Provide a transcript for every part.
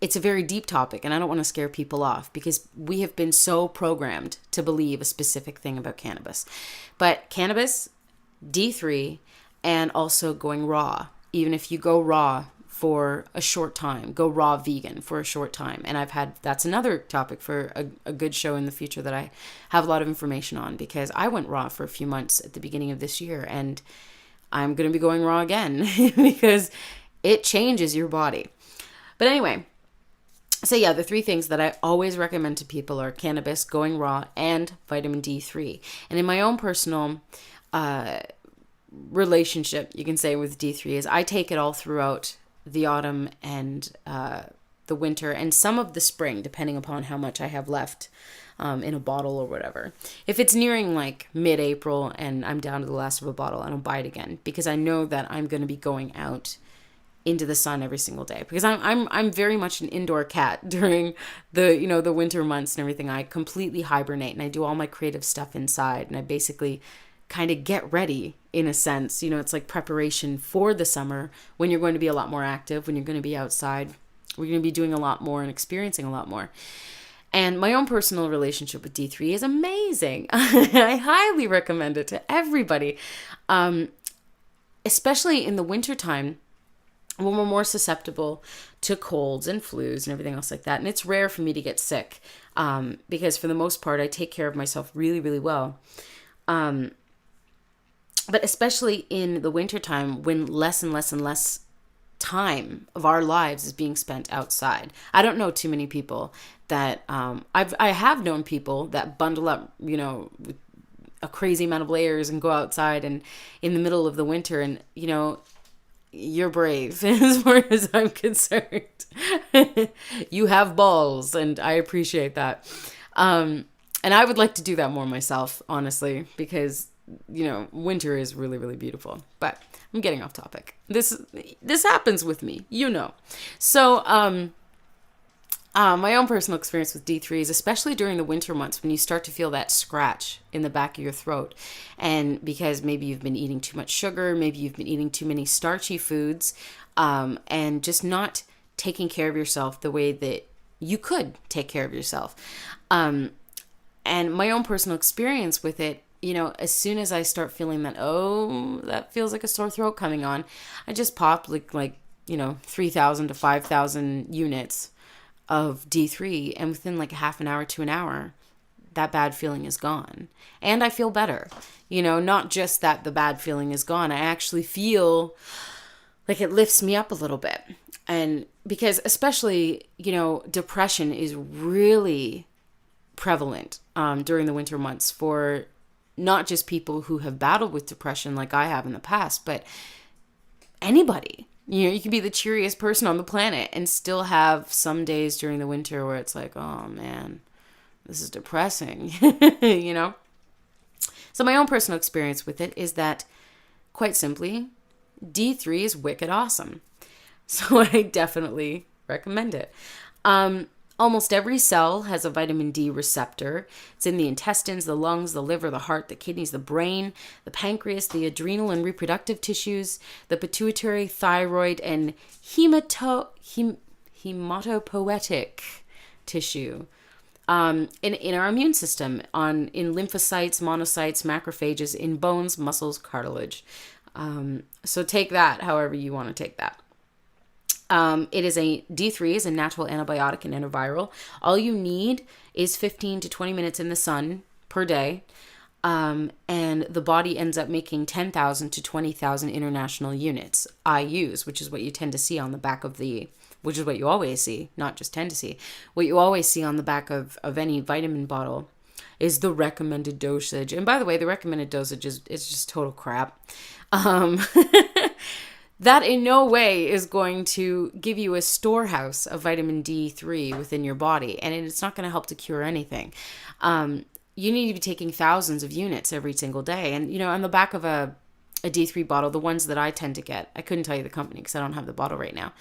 it's a very deep topic, and I don't want to scare people off because we have been so programmed to believe a specific thing about cannabis. But cannabis, D3, and also going raw. Even if you go raw for a short time, go raw vegan for a short time. And that's another topic for a good show in the future that I have a lot of information on, because I went raw for a few months at the beginning of this year, and I'm going to be going raw again because it changes your body. But anyway, so yeah, the three things that I always recommend to people are cannabis, going raw, and vitamin D3. And in my own personal relationship, you can say, with D3 is I take it all throughout the autumn and the winter and some of the spring, depending upon how much I have left in a bottle or whatever. If it's nearing like mid-April and I'm down to the last of a bottle, I don't buy it again, because I know that I'm going to be going out into the sun every single day, because I'm very much an indoor cat during the winter months and everything. I completely hibernate and I do all my creative stuff inside, and I basically kind of get ready in a sense. It's like preparation for the summer, when you're going to be a lot more active, when you're going to be outside, we're going to be doing a lot more and experiencing a lot more. And my own personal relationship with D3 is amazing. I highly recommend it to everybody, especially in the wintertime, when we're more susceptible to colds and flus and everything else like that. And it's rare for me to get sick, because for the most part, I take care of myself really, really well. But especially in the wintertime, when less and less and less time of our lives is being spent outside. I don't know too many people that, I have known people that bundle up, with a crazy amount of layers and go outside and in the middle of the winter, and, you're brave as far as I'm concerned. You have balls, and I appreciate that. And I would like to do that more myself, honestly, because, winter is really, really beautiful. But I'm getting off topic. This happens with me, So, my own personal experience with D3 is, especially during the winter months, when you start to feel that scratch in the back of your throat, and because maybe you've been eating too much sugar, maybe you've been eating too many starchy foods, and just not taking care of yourself the way that you could take care of yourself. And my own personal experience with it, as soon as I start feeling that feels like a sore throat coming on, I just pop like 3,000 to 5,000 units of D3, and within like a half an hour to an hour, that bad feeling is gone. And I feel better. Not just that the bad feeling is gone, I actually feel like it lifts me up a little bit. And because especially, depression is really prevalent during the winter months for not just people who have battled with depression like I have in the past, but anybody. You can be the cheeriest person on the planet and still have some days during the winter where it's like, oh man, this is depressing, So my own personal experience with it is that, quite simply, D3 is wicked awesome. So I definitely recommend it. Almost every cell has a vitamin D receptor. It's in the intestines, the lungs, the liver, the heart, the kidneys, the brain, the pancreas, the adrenal and reproductive tissues, the pituitary, thyroid, and hematopoietic tissue. In our immune system, in lymphocytes, monocytes, macrophages, in bones, muscles, cartilage. So take that however you want to take that. D3 is a natural antibiotic and antiviral. All you need is 15 to 20 minutes in the sun per day. And the body ends up making 10,000 to 20,000 international units, IUs, which is what you tend to see on the back of which is what you always see, not just tend to see. What you always see on the back of any vitamin bottle is the recommended dosage. And by the way, the recommended dosage is just total crap. That in no way is going to give you a storehouse of vitamin D3 within your body, and it's not going to help to cure anything. You need to be taking thousands of units every single day. And, on the back of a D3 bottle, the ones that I tend to get, I couldn't tell you the company because I don't have the bottle right now.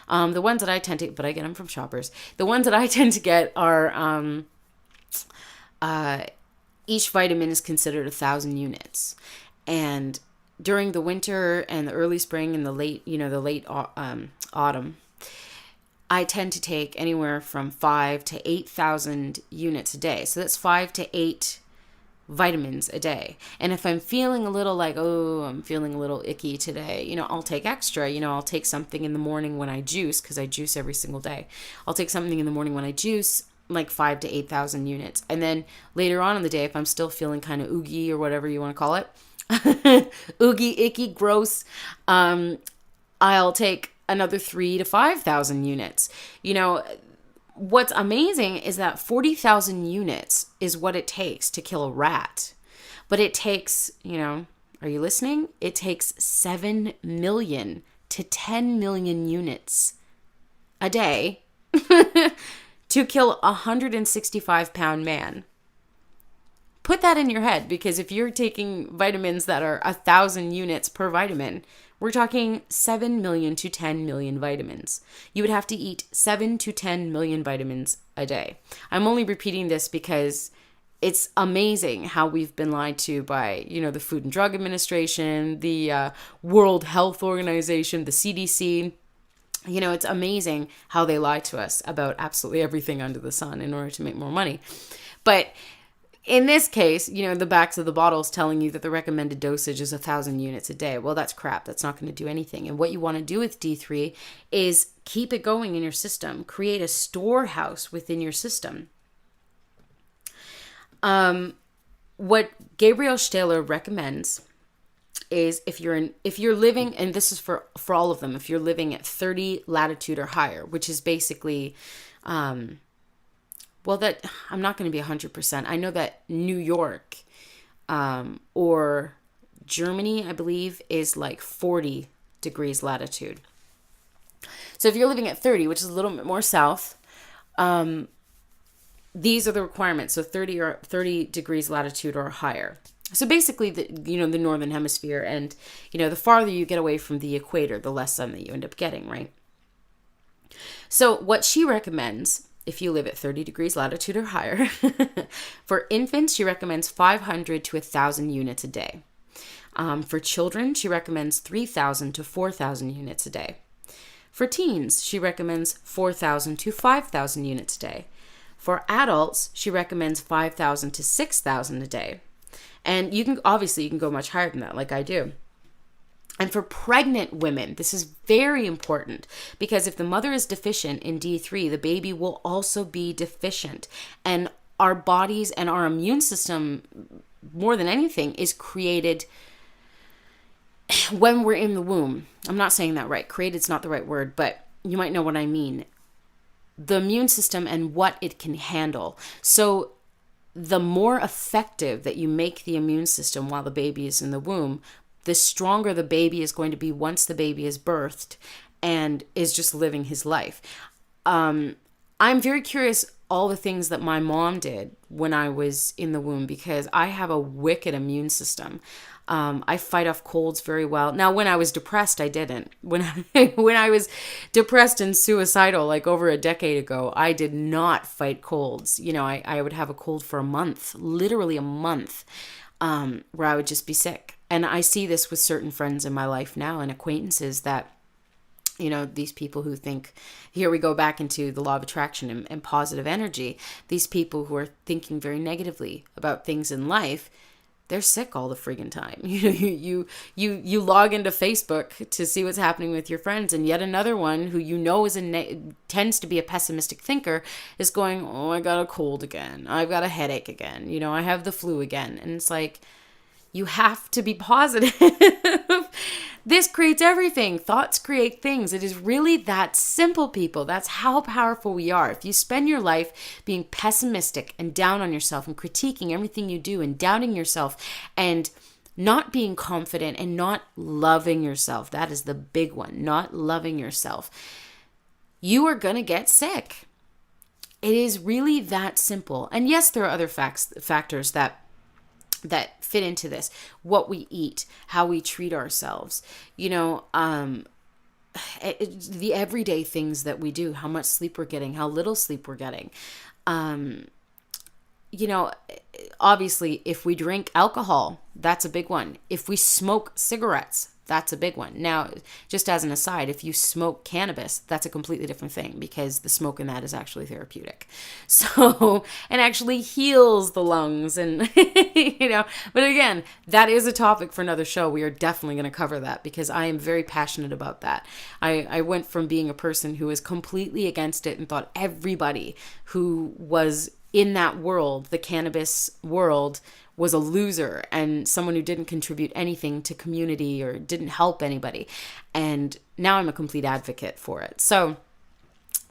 The ones that I tend to, but I get them from Shoppers. The ones that I tend to get are, each vitamin is considered 1,000 units. And during the winter and the early spring and the late autumn, I tend to take anywhere from 5 to 8,000 units a day. So that's 5 to 8 vitamins a day. And if I'm feeling a little like, oh, I'm feeling a little icky today, I'll take extra. I'll take something in the morning when I juice, because I juice every single day. I'll take something in the morning when I juice, like 5 to 8,000 units. And then later on in the day, if I'm still feeling kind of oogie or whatever you want to call it, oogie, icky, gross, I'll take another 3 to 5,000 units. What's amazing is that 40,000 units is what it takes to kill a rat. But it takes, are you listening? It takes 7 million to 10 million units a day to kill a 165-pound man. Put that in your head, because if you're taking vitamins that are 1,000 units per vitamin, we're talking 7 million to 10 million vitamins. You would have to eat 7 to 10 million vitamins a day. I'm only repeating this because it's amazing how we've been lied to by, the Food and Drug Administration, the World Health Organization, the CDC. It's amazing how they lie to us about absolutely everything under the sun in order to make more money. But in this case, the backs of the bottles telling you that the recommended dosage is 1,000 units a day. Well, that's crap. That's not going to do anything. And what you want to do with D3 is keep it going in your system. Create a storehouse within your system. What Gabriel Stahler recommends is if you're living, and this is for all of them, if you're living at 30 latitude or higher, which is basically, well, that I'm not going to be 100%. I know that New York or Germany, I believe, is like 40 degrees latitude. So if you're living at 30, which is a little bit more south, these are the requirements. So 30 degrees latitude or higher. So basically, the northern hemisphere, and the farther you get away from the equator, the less sun that you end up getting, right? So what she recommends, if you live at 30 degrees latitude or higher, for infants, she recommends 500 to 1,000 units a day. For children, she recommends 3,000 to 4,000 units a day. For teens, she recommends 4,000 to 5,000 units a day. For adults, she recommends 5,000 to 6,000 a day. And you can go much higher than that, like I do. And for pregnant women, this is very important, because if the mother is deficient in D3, the baby will also be deficient. And our bodies and our immune system, more than anything, is created when we're in the womb. I'm not saying that right. Created's not the right word, but you might know what I mean. The immune system and what it can handle. So the more effective that you make the immune system while the baby is in the womb, the stronger the baby is going to be once the baby is birthed and is just living his life. I'm very curious all the things that my mom did when I was in the womb, because I have a wicked immune system. I fight off colds very well. Now, when I was depressed, I didn't. When I was depressed and suicidal, like over a decade ago, I did not fight colds. I would have a cold for a month, literally a month, where I would just be sick. And I see this with certain friends in my life now and acquaintances that, these people who think, here we go back into the law of attraction and positive energy. These people who are thinking very negatively about things in life, they're sick all the friggin' time. You log into Facebook to see what's happening with your friends, and yet another one who tends to be a pessimistic thinker is going, oh, I got a cold again. I've got a headache again. I have the flu again. And it's like, you have to be positive. This creates everything. Thoughts create things. It is really that simple, people. That's how powerful we are. If you spend your life being pessimistic and down on yourself and critiquing everything you do and doubting yourself and not being confident and not loving yourself, that is the big one, not loving yourself, you are going to get sick. It is really that simple. And yes, there are other factors that fit into this. What we eat, how we treat ourselves, the everyday things that we do, how much sleep we're getting, how little sleep we're getting. Obviously, if we drink alcohol, that's a big one. If we smoke cigarettes, That's a big one. Now, just as an aside, if you smoke cannabis, that's a completely different thing because the smoke in that is actually therapeutic. So, and actually heals the lungs and, but again, that is a topic for another show. We are definitely going to cover that because I am very passionate about that. I went from being a person who was completely against it and thought everybody who was in that world, the cannabis world, was a loser and someone who didn't contribute anything to community or didn't help anybody. And now I'm a complete advocate for it. So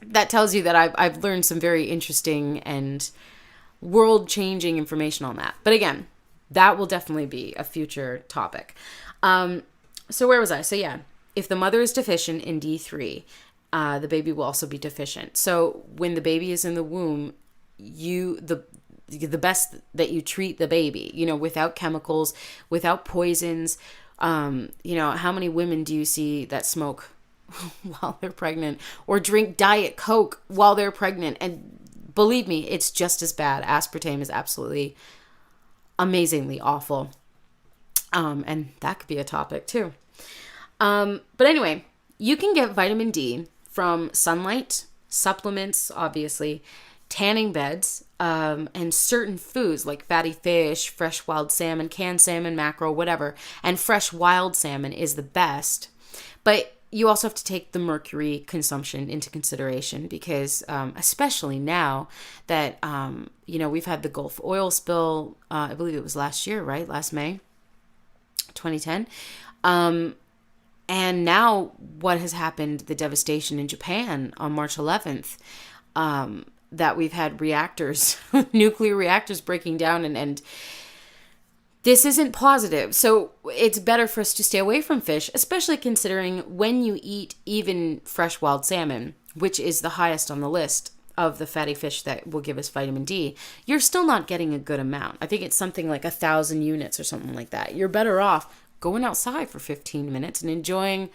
that tells you that I've learned some very interesting and world-changing information on that. But again, that will definitely be a future topic. So where was I? So yeah, if the mother is deficient in D3, the baby will also be deficient. So when the baby is in the womb, the best that you treat the baby, without chemicals, without poisons. How many women do you see that smoke while they're pregnant or drink Diet Coke while they're pregnant? And believe me, it's just as bad. Aspartame is absolutely amazingly awful. And that could be a topic too. But anyway, you can get vitamin D from sunlight, supplements, obviously, tanning beds, and certain foods like fatty fish, fresh wild salmon, canned salmon, mackerel, whatever. And fresh wild salmon is the best. But you also have to take the mercury consumption into consideration because especially now that, we've had the Gulf oil spill, I believe it was last year, right? Last May, 2010. And now what has happened, the devastation in Japan on March 11th, that we've had reactors, nuclear reactors breaking down and this isn't positive. So it's better for us to stay away from fish, especially considering when you eat even fresh wild salmon, which is the highest on the list of the fatty fish that will give us vitamin D, you're still not getting a good amount. I think it's something like 1,000 units or something like that. You're better off going outside for 15 minutes and enjoying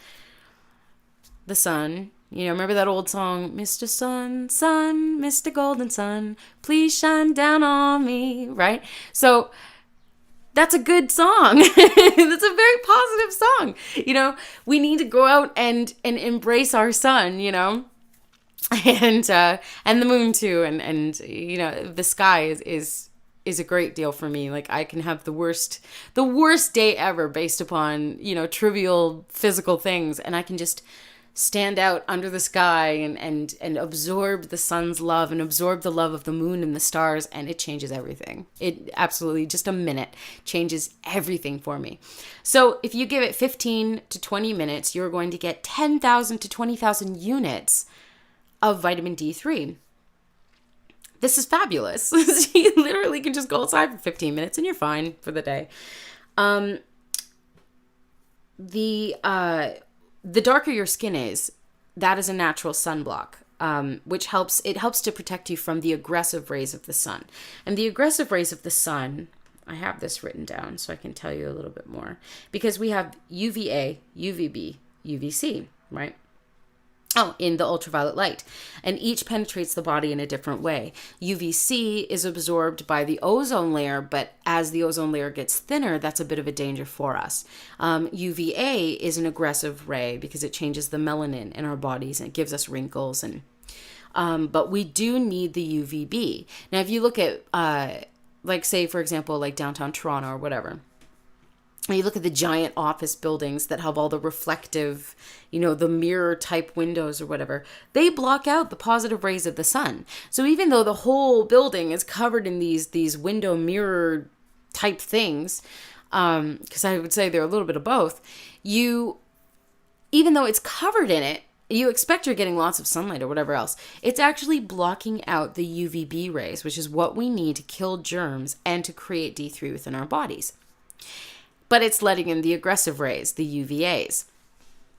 the sun. Remember that old song, Mr. Sun, Sun, Mr. Golden Sun, please shine down on me, right? So that's a good song. That's a very positive song. We need to go out and embrace our sun, and the moon too. And the sky is a great deal for me. Like I can have the worst day ever based upon, trivial physical things. And I can just stand out under the sky and absorb the sun's love and absorb the love of the moon and the stars, and it changes everything. It absolutely, just a minute, changes everything for me. So if you give it 15 to 20 minutes, you're going to get 10,000 to 20,000 units of vitamin D3. This is fabulous. You literally can just go outside for 15 minutes and you're fine for the day. The darker your skin is, that is a natural sunblock, which helps to protect you from the aggressive rays of the sun. And the aggressive rays of the sun, I have this written down so I can tell you a little bit more, because we have UVA, UVB, UVC, right? In the ultraviolet light, and each penetrates the body in a different way. UVC is absorbed by the ozone layer, but as the ozone layer gets thinner, that's a bit of a danger for us. UVA is an aggressive ray because it changes the melanin in our bodies and it gives us wrinkles. But we do need the UVB. Now, if you look at, like say, for example, like downtown Toronto or whatever, and you look at the giant office buildings that have all the reflective, the mirror type windows or whatever, they block out the positive rays of the sun. So even though the whole building is covered in these window mirror type things, because I would say they're a little bit of both, even though it's covered in it, you expect you're getting lots of sunlight or whatever else. It's actually blocking out the UVB rays, which is what we need to kill germs and to create D3 within our bodies. But it's letting in the aggressive rays, the UVAs.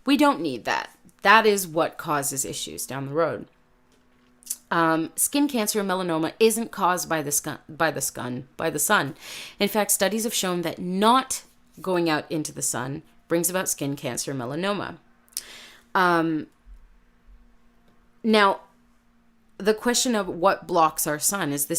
We don't need that. That is what causes issues down the road. Skin cancer and melanoma isn't caused by the sun. In fact, studies have shown that not going out into the sun brings about skin cancer and melanoma. Now, the question of what blocks our sun is where